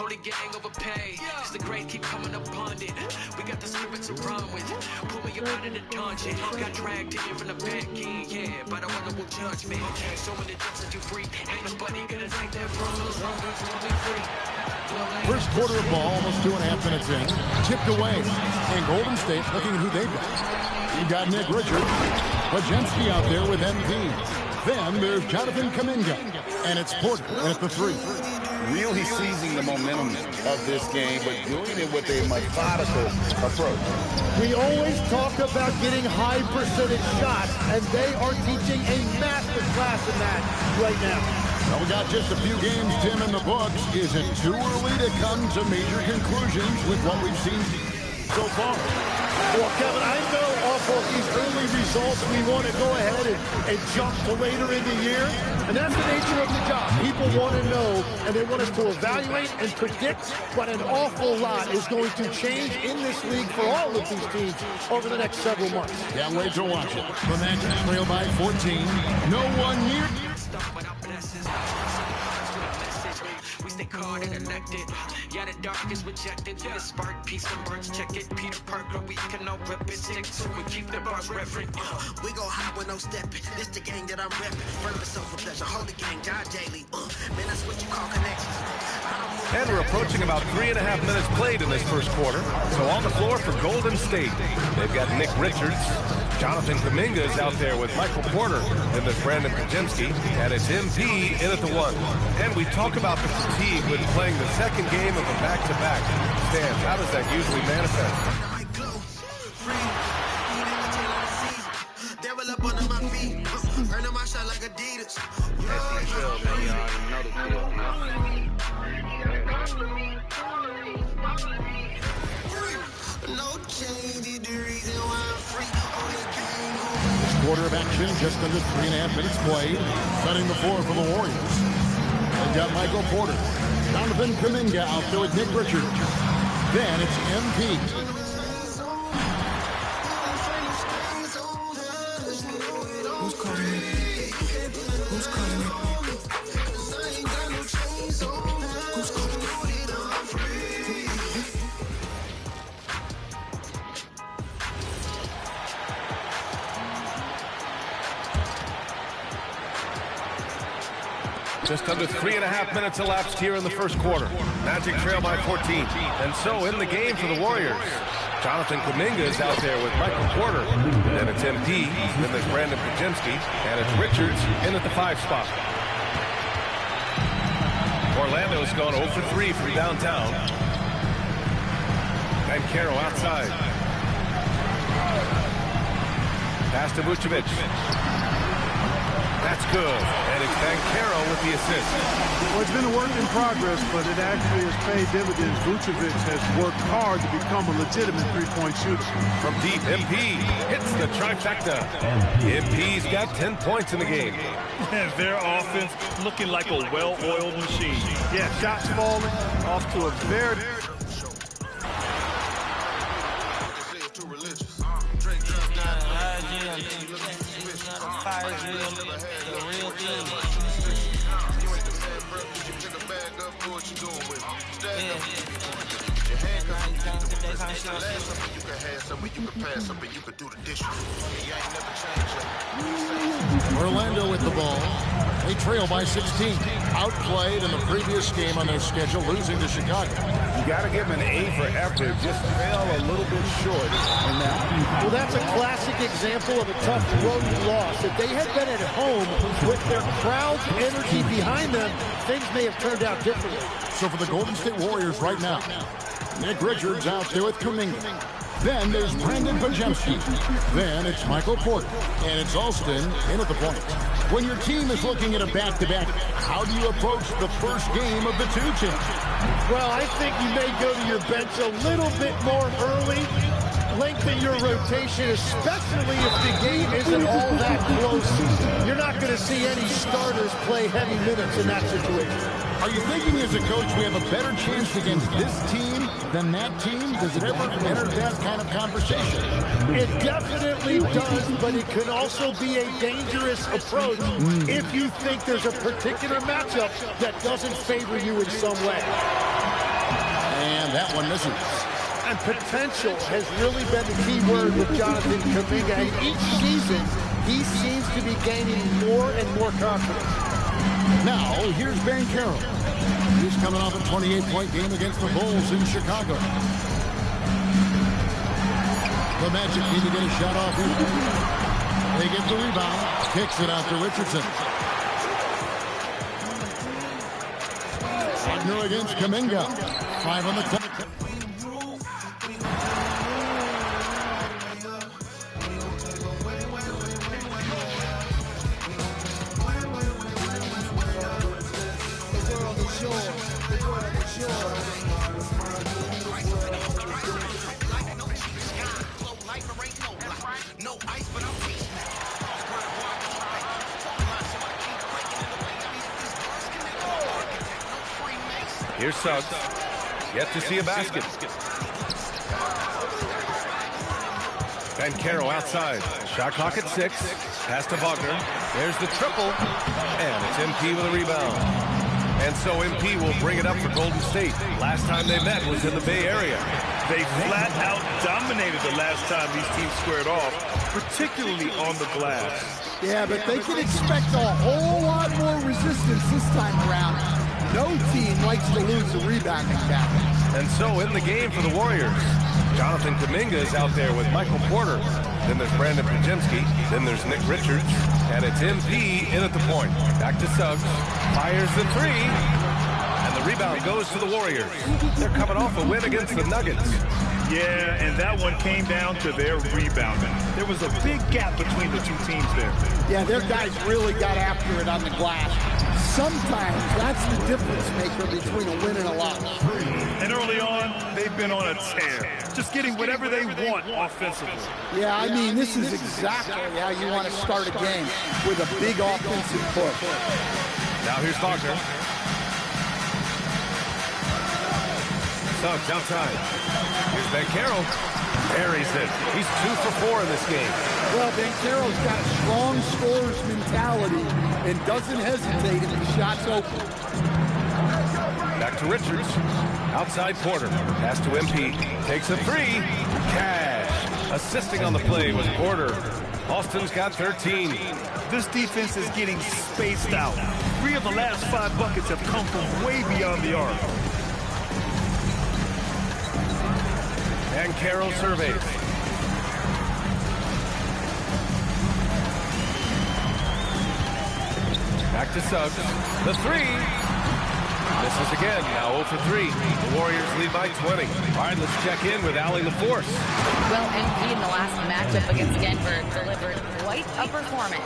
Only gang overpaid. It's the great keep coming abundant. We got the spirit to run with. Pull me up out of the dungeon. Got dragged in from the back end, yeah. But I want no judgment. So when the jumps set you free, ain't nobody gonna take that from us. First quarter of ball, almost 2.5 minutes in. Tipped away. And Golden State looking at who they've got. You got Nick Richards. Bajenski out there with MP. Then there's Jonathan Kuminga. And it's Porter at the 3. Really seizing the momentum of this game, but doing it with a methodical approach. We always talk about getting high percentage shots, and they are teaching a master class in that right now. Well, we got just a few games, Tim, in the books. Is it too early to come to major conclusions with what we've seen so far? Well, Kevin, I know off of these early results, we want to go ahead and jump to later in the year. And that's the nature of the job. People want to know, and they want us to evaluate and predict, but an awful lot is going to change in this league for all of these teams over the next several months. Can't wait to watch it. The Magic trail by 14. No one near. We stay caught and elected. Yeah, the dark is rejected. Yeah, the spark, peace and birds, check it. Peter Parker, we can all rip it. Stick to it, keep the bars reverent. We go high with no stepping. This the gang that I'm repping. Purpose over pleasure. Holy gang, die daily. Man, that's what you call connections. And we're approaching about 3.5 minutes played in this first quarter. So on the floor for Golden State, they've got Nick Richards. Jonathan Kuminga is out there with Michael Porter and this Brandon Bajenski, and it's MP in at the 1. And we talk about the fatigue when playing the second game of a back-to-back. Stan, how does that usually manifest? Quarter of action, just under 3.5 minutes played. Setting the floor for the Warriors. They've got Michael Porter. Jonathan Kuminga out there with Nick Richards. Then it's MP. Who's calling me? Who's calling me? Who's calling me? Just under 3.5 minutes elapsed here in the first quarter. Magic trail by 14. And so in the game for the Warriors, Jonathan Kuminga is out there with Michael Porter. Then it's MP. Then there's Brandon Bajenski. And it's Richards in at the 5 spot. Orlando's gone 0 for 3 from downtown. Banchero outside. Pass to Vucevic. That's good. And it's Banchero with the assist. Well, it's been a work in progress, but it actually has paid dividends. Vucevic has worked hard to become a legitimate three-point shooter. From deep, MP hits the trifecta. MP's got 10 points in the game. And their offense looking like a well-oiled machine. Yeah, shots falling off to a very... Orlando with the ball. They trail by 16. Outplayed in the previous game on their schedule, losing to Chicago. You got to give them an A for effort. Just fell a little bit short in that. Well, that's a classic example of a tough road loss. If they had been at home with their crowd's energy behind them, things may have turned out differently. So for the Golden State Warriors right now, Nick Richards out there with Kuminga. Then there's Brandon Bajenski. Then it's Michael Porter. And it's Alston in at the point. When your team is looking at a back-to-back, how do you approach the first game of the 2 teams? Well, I think you may go to your bench a little bit more early. Lengthen your rotation, especially if the game isn't all that close. You're not going to see any starters play heavy minutes in that situation. Are you thinking as a coach we have a better chance against this team than that team? Does it ever enter that kind of conversation? It definitely does, but it can also be a dangerous approach if you think there's a particular matchup that doesn't favor you in some way. one misses. And potential has really been the key word with Jonathan Kuminga. And each season, he seems to be gaining more and more confidence. Now, here's Ben Carroll. He's coming off a 28-point game against the Bulls in Chicago. The Magic need to get a shot off here. They get the rebound. Kicks it out to Richardson. Wagner against Kuminga. 5 on the clock. Here's Suggs. Yet to see a basket. Ben Carroll outside. Shot clock at 6. Pass to Wagner. There's the triple. And it's MP with a rebound. And so MP will bring it up for Golden State. Last time they met was in the Bay Area. They flat out dominated the last time these teams squared off, particularly on the glass. Yeah, but they can expect a whole lot more resistance this time around. No team likes to lose the rebounding battle. And so in the game for the Warriors, Jonathan Kuminga is out there with Michael Porter. Then there's Brandon Pajemski. Then there's Nick Richards. And it's MP in at the point. Back to Suggs. Fires the 3. And the rebound goes to the Warriors. They're coming off a win against the Nuggets. Yeah, and that one came down to their rebounding. There was a big gap between the two teams there. Yeah, their guys really got after it on the glass. Sometimes that's the difference maker between a win and a loss. And early on, they've been on a tear, just getting whatever they want offensively. Yeah, I mean, this is exactly how you want to start a game, with a big offensive push. Now here's Wagner. Suggs outside. Here's Ben Carroll. Buries it. He's 2 for 4 in this game. Well, Ben Carroll's got a strong scorer's mentality and doesn't hesitate if the shot's open. Back to Richards. Outside Porter. Pass to MP. Takes a 3. Cash. Assisting on the play was Porter. Austin's got 13. This defense is getting spaced out. 3 of the last 5 buckets have come from way beyond the arc. And Carroll surveys. Back to Suggs. The 3. Misses again. Now 0 for 3. The Warriors lead by 20. All right, let's check in with Allie LaForce. Well, MP in the last matchup against Denver delivered quite a performance.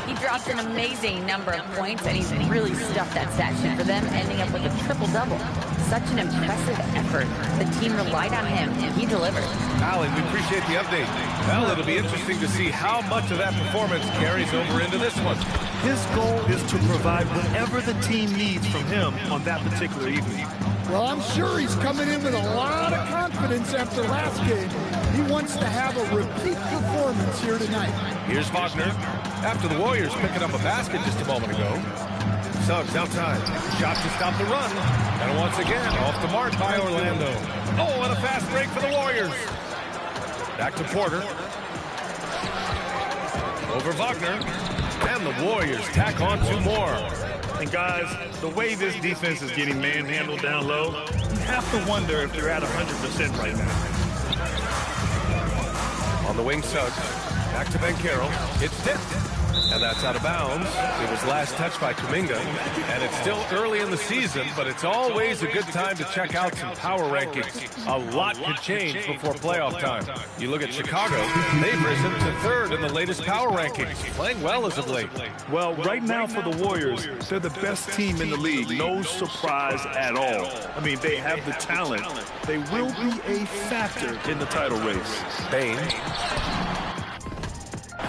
He dropped an amazing number of points, and he's really stuffed that stat sheet for them, ending up with a triple-double. Such an impressive effort. The team relied on him, and he delivered. Allie, we appreciate the update. Well, it'll be interesting to see how much of that performance carries over into this one. His goal is to provide whatever the team needs from him on that particular evening. Well, I'm sure he's coming in with a lot of confidence after last game. He wants to have a repeat performance here tonight. Here's Wagner. After the Warriors picking up a basket just a moment ago. Suggs outside. Shot to stop the run. And once again, off the mark by Orlando. Oh, and a fast break for the Warriors. Back to Porter. Over Wagner. And the Warriors tack on 2 more. And guys, the way this defense is getting manhandled down low, you have to wonder if they're at 100% right now. On the wing, Suggs. Back to Ben Carroll. It's tipped. And that's out of bounds. It was last touched by Kuminga. And it's still early in the season, but it's always a good time to check out some power rankings. A lot could change before playoff time. You look at Chicago, they've risen to 3rd in the latest power rankings, playing well as of late. Well, right now for the Warriors, they're the best team in the league. No surprise at all. I mean, they have the talent. They will be a factor in the title race. Bane.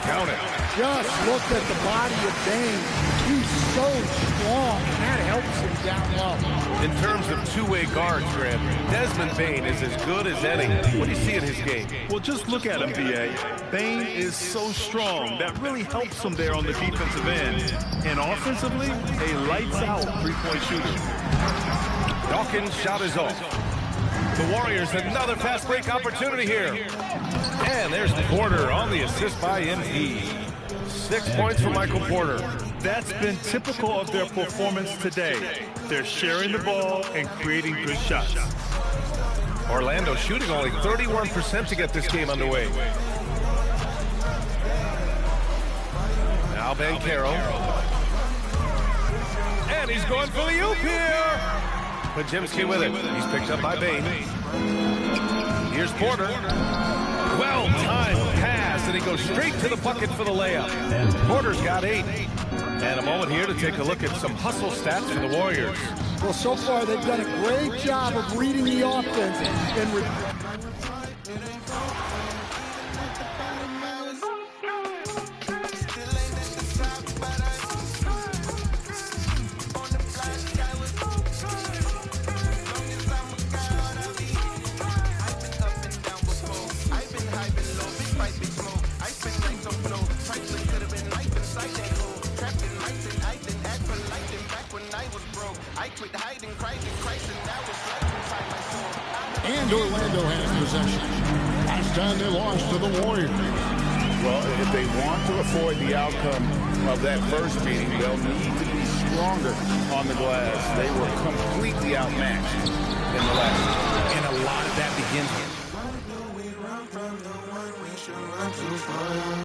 Count it. Just look at the body of Bane. He's so strong, and that helps him down low. In terms of two-way guards, Grant, Desmond Bane is as good as any. What do you see in his game? Well, just look at him, B.A. Bane is so strong. That really helps him there on the defensive end. And offensively, a lights-out three-point shooter. Dawkins' shot is off. The Warriors, another fast break opportunity here. And there's Porter on the assist by MP. 6 points for Michael Porter. That's been typical of their performance today. They're sharing the ball and creating good shots. Orlando shooting only 31% to get this game underway. Now Banchero. And he's going for the oop here. Podziemski with it. He's picked up by Bain. Here's Porter. Well-timed pass, and he goes straight to the bucket for the layup. Porter's got 8. And a moment here to take a look at some hustle stats for the Warriors. Well, so far they've done a great job of reading the offense and And Orlando has possession. Last time they lost to the Warriors. Well, if they want to avoid the outcome of that first meeting, they'll need to be stronger on the glass. They were completely outmatched in the last game. And a lot of that begins with